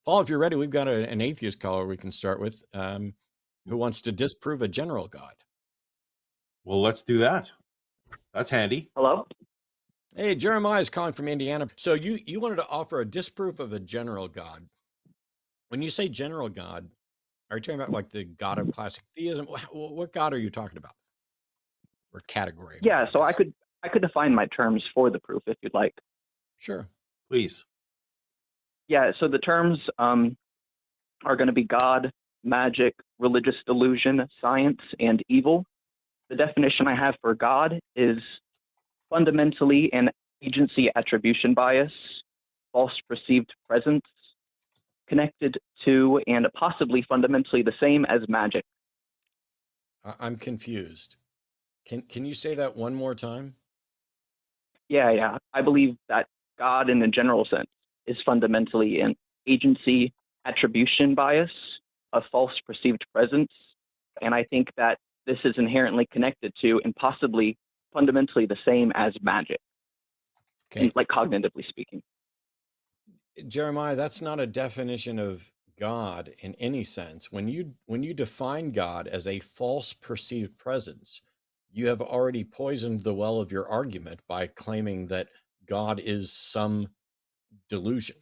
Paul, if you're ready, we've got an atheist caller we can start with who wants to disprove a general God. Well, let's do that. That's handy. Hello? Hey, Jeremiah is calling from Indiana. So you wanted to offer a disproof of a general God. When you say general God, are you talking about like the God of classic theism? What God are you talking about? Or category of God, Yeah, I so I guess. could I could define my terms for the proof if you'd like. Sure. Please. Yeah, so the terms are going to be God, magic, religious delusion, science, and evil. The definition I have for God is fundamentally an agency attribution bias, false perceived presence, connected to and possibly fundamentally the same as magic. I'm confused. Can you say that one more time? Yeah. I believe that God, in a general sense, is fundamentally an agency attribution bias, a false perceived presence. And I think that this is inherently connected to and possibly fundamentally the same as magic, and Okay. like cognitively speaking. Jeremiah, that's not a definition of God in any sense. When you define God as a false perceived presence, you have already poisoned the well of your argument by claiming that God is some delusion.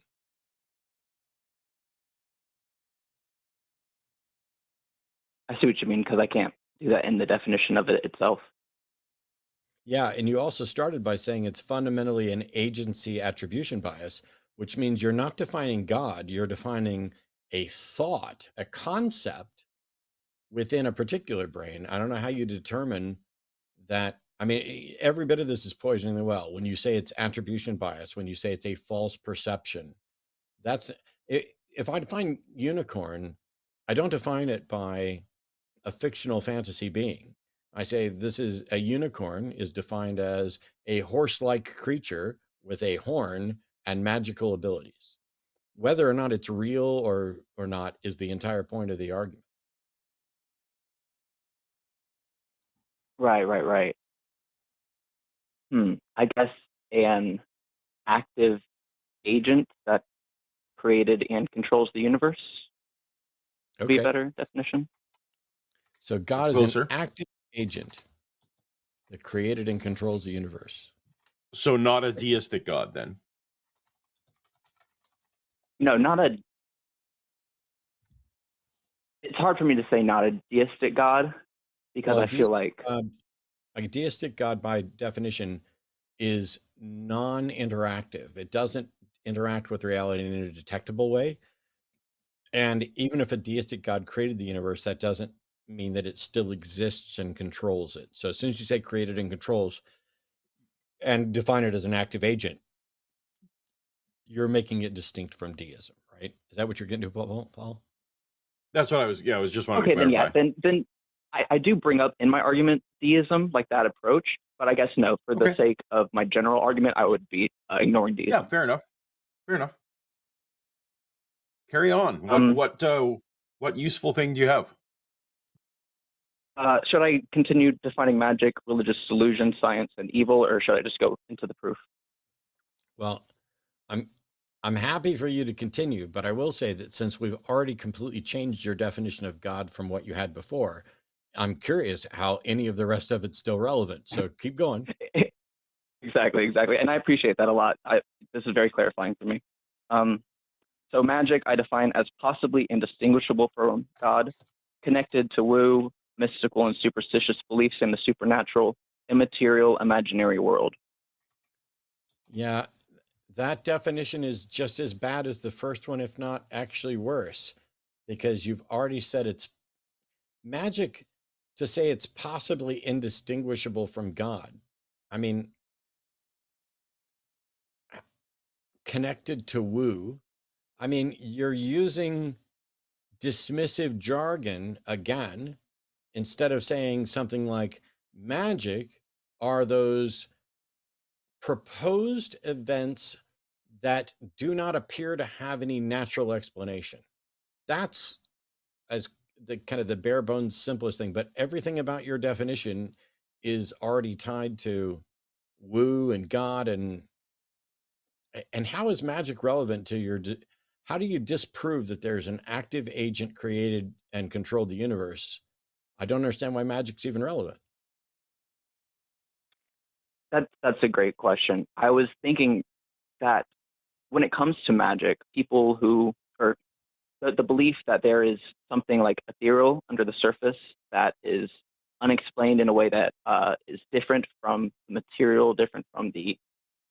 I see what you mean because I can't do that in the definition of it itself. Yeah, and you also started by saying it's fundamentally an agency attribution bias, which means you're not defining God, you're defining a thought, a concept within a particular brain. I don't know how you determine that. I mean, every bit of this is poisoning the well. When you say it's attribution bias, when you say it's a false perception, that's it. If I define unicorn, I don't define it by a fictional fantasy being. I say this is a unicorn is defined as a horse-like creature with a horn and magical abilities. Whether or not it's real or not is the entire point of the argument. Right. I guess an active agent that created and controls the universe would be a Okay. better definition. So That's God is an closer. active agent that created and controls the universe. So not a deistic God then. No, not a. It's hard for me to say not a deistic God because Well, I feel like a deistic God by definition is non-interactive. It doesn't interact with reality in a detectable way. And even if a deistic God created the universe, that doesn't mean that it still exists and controls it. So as soon as you say created and controls and define it as an active agent, you're making it distinct from deism, right? Is that what you're getting to, Paul? That's what I was. Yeah, I was just wanting to okay, then yeah, clarify. then I do bring up in my argument deism, like that approach, but I guess no, for the Okay. sake of my general argument, I would be ignoring Yeah, deism. fair enough. Fair enough. Carry on. Um, What useful thing do you have? should I continue defining magic, religious delusion, science, and evil, or should I just go into the proof? Well, I'm I'm happy for you to continue, but I will say that since we've already completely changed your definition of God from what you had before, I'm curious how any of the rest of it's still relevant. So keep going. Exactly, and I appreciate that a lot. This is very clarifying for me. Um, so magic I define as possibly indistinguishable from God, connected to woo, mystical and superstitious beliefs in the supernatural, immaterial, imaginary world. Yeah, that definition is just as bad as the first one, if not actually worse, because you've already said it's magic to say it's possibly indistinguishable from God. I mean, connected to woo. I mean, you're using dismissive jargon again instead of saying something like magic are those proposed events that do not appear to have any natural explanation. That's as the kind of the bare bones simplest thing, but everything about your definition is already tied to woo and God and how is magic relevant to your how do you disprove that there's an active agent created and controlled the universe? I don't understand why magic's even relevant. That's a great question. I was thinking that when it comes to magic, people who or the belief that there is something like ethereal under the surface that is unexplained in a way that is different from the material, different from the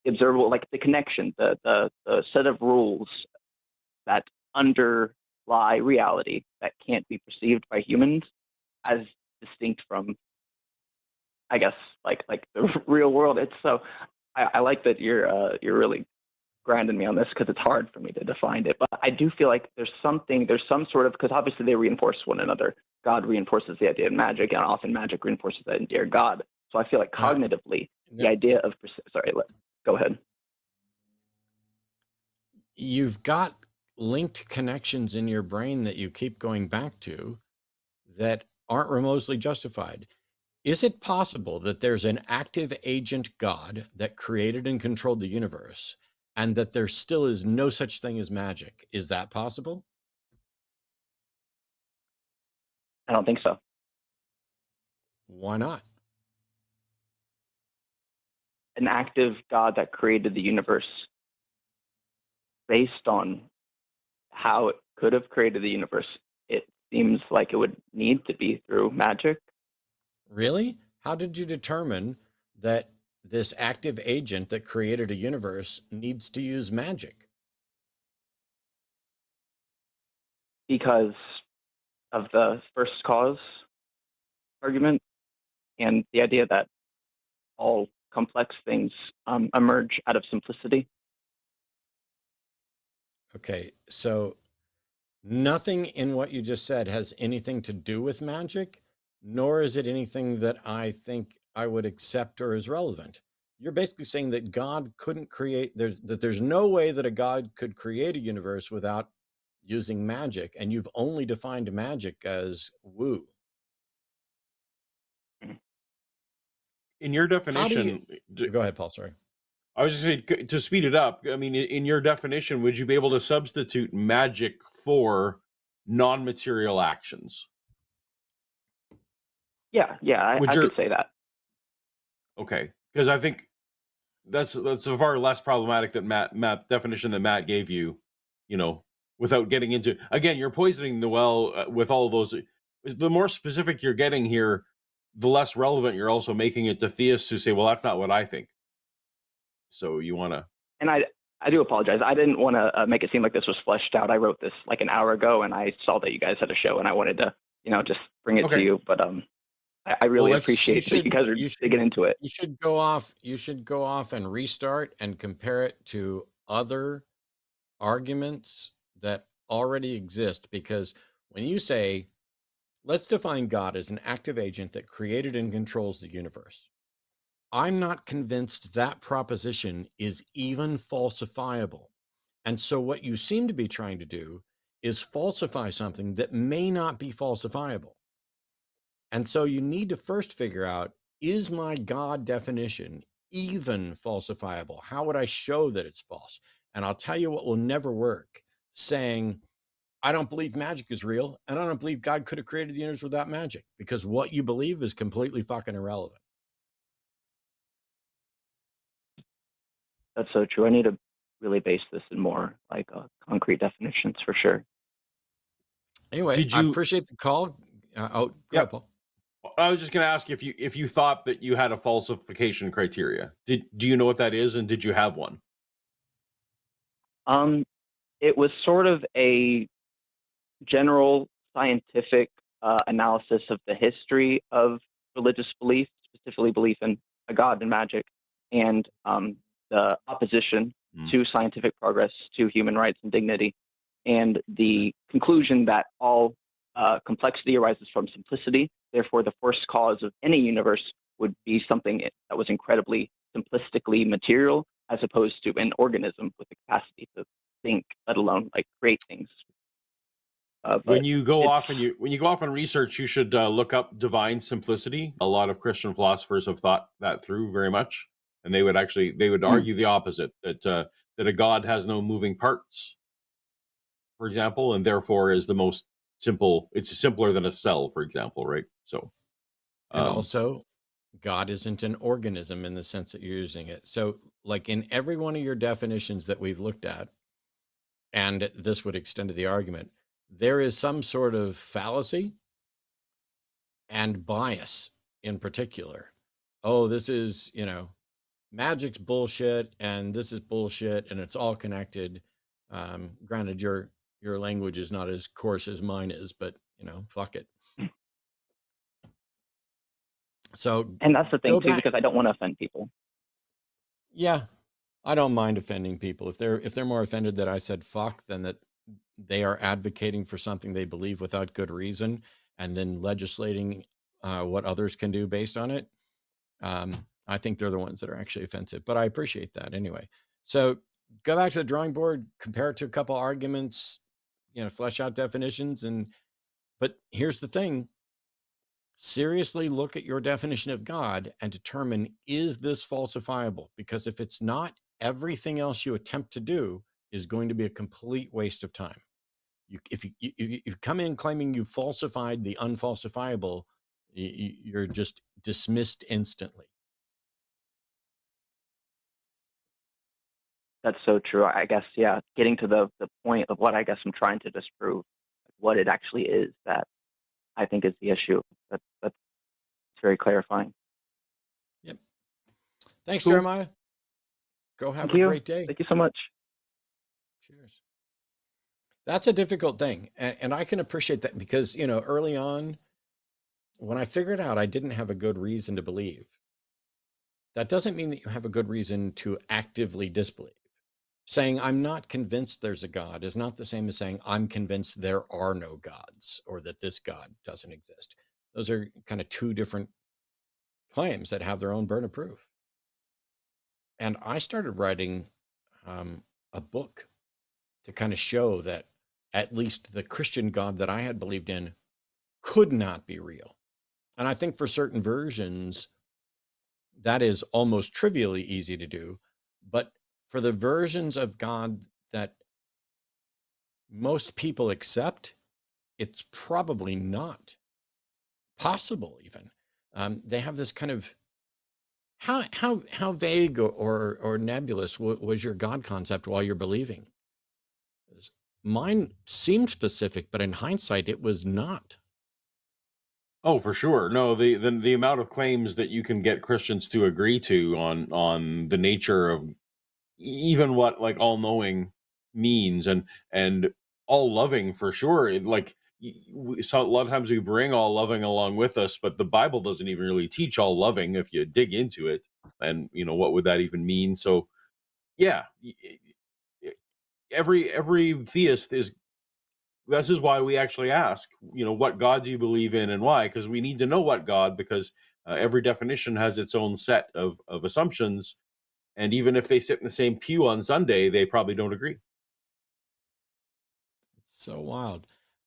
observable, like the connection, the set of rules that underlie reality that can't be perceived by humans as distinct from, I guess, like the real world. It's so I like that you're really grinding me on this because it's hard for me to define it. But I do feel like there's some sort of, because obviously they reinforce one another. God reinforces the idea of magic, and often magic reinforces the idea of God. So I feel like Uh, cognitively, the no, idea of sorry, go ahead. you've got linked connections in your brain that you keep going back to that aren't remotely justified. Is it possible that there's an active agent God that created and controlled the universe, and that there still is no such thing as magic? Is that possible? I don't think so. Why not? An active God that created the universe based on how it could have created the universe, it seems like it would need to be through magic. Really? How did you determine that this active agent that created a universe needs to use magic? Because of the first cause argument and the idea that all complex things emerge out of simplicity. Okay, so nothing in what you just said has anything to do with magic, nor is it anything that I think I would accept or is relevant. You're basically saying that God couldn't create, there's no way that a God could create a universe without using magic, and you've only defined magic as woo. In your How do you definition, go ahead, Paul? Sorry. I was just saying, to speed it up. I mean, in your definition, would you be able to substitute magic for non-material actions? Yeah, Would I your could say that. Okay? Because I think that's a far less problematic than Matt definition that Matt gave you. You know, without getting into, again, you're poisoning the well with all of those. The more specific you're getting here, the less relevant you're also making it to theists who say, "Well, that's not what I think." So you want to. And I do apologize. I didn't want to make it seem like this was fleshed out. I wrote this like an hour ago, and I saw that you guys had a show, and I wanted to, just bring it to Okay. you. But I Well, really appreciate that you guys are digging into it. you should go off and restart and compare it to other arguments that already exist, because when you say, let's define God as an active agent that created and controls the universe, I'm not convinced that proposition is even falsifiable. And so what you seem to be trying to do is falsify something that may not be falsifiable. And so you need to first figure out, is my God definition even falsifiable? How would I show that it's false? And I'll tell you what will never work: saying, I don't believe magic is real, and I don't believe God could have created the universe without magic, because what you believe is completely fucking irrelevant. That's so true. I need to really base this in more like concrete definitions for sure. Anyway, Did I you? appreciate the call. Go ahead, Yep. Paul. I was just going to ask if you thought that you had a falsification criteria. Do you know what that is, and did you have one? Um, it was sort of a general scientific analysis of the history of religious belief, specifically belief in a god and magic, and the opposition to scientific progress, to human rights and dignity, and the conclusion that all complexity arises from simplicity. Therefore, the first cause of any universe would be something that was incredibly simplistically material, as opposed to an organism with the capacity to think, let alone like create things. When But you go it's off and research, you should look up divine simplicity. A lot of Christian philosophers have thought that through very much, and they would mm, argue the opposite, that a god has no moving parts. for example, and therefore is the most simple. It's simpler than a cell, for example, right? So, And um, also, God isn't an organism in the sense that you're using it. So, like in every one of your definitions that we've looked at, and this would extend to the argument, there is some sort of fallacy and bias in particular. Oh, this is, magic's bullshit, and this is bullshit, and it's all connected. Granted, your language is not as coarse as mine is, but fuck it. So And that's the thing go too, back. because I don't want to offend people. Yeah, I don't mind offending people. If they're more offended that I said fuck than that they are advocating for something they believe without good reason and then legislating what others can do based on it. I think they're the ones that are actually offensive, but I appreciate that anyway. So go back to the drawing board, compare it to a couple arguments, flesh out definitions. But here's the thing: seriously look at your definition of God and determine, is this falsifiable? Because if it's not, everything else you attempt to do is going to be a complete waste of time. If you come in claiming you falsified the unfalsifiable, you're just dismissed instantly. That's so true. I guess, yeah, getting to the point of what I guess I'm trying to disprove, what it actually is that I think is the issue. That's very clarifying. Yep. Thanks, Cool. Jeremiah. Go have Thank a you. great day. Thank you so much. Cheers. That's a difficult thing. And I can appreciate that because, early on, when I figured out I didn't have a good reason to believe, that doesn't mean that you have a good reason to actively disbelieve. Saying I'm not convinced there's a God is not the same as saying I'm convinced there are no gods or that this God doesn't exist. Those are kind of two different claims that have their own burden of proof. And I started writing a book to kind of show that at least the Christian God that I had believed in could not be real. And I think for certain versions, that is almost trivially easy to do. But for the versions of God that most people accept, it's probably not possible even. They have this kind of how vague or nebulous was your God concept while you're believing? Mine seemed specific, but in hindsight, it was not. oh, for sure. No, the amount of claims that you can get Christians to agree to on the nature of even what like all knowing means and all loving for sure. Like so a lot of times we bring all loving along with us, but the Bible doesn't even really teach all loving if you dig into it. And what would that even mean? So yeah, every theist is. This is why we actually ask, what God do you believe in and why? Because we need to know what God, because every definition has its own set of assumptions. And even if they sit in the same pew on Sunday, they probably don't agree. It's so wild.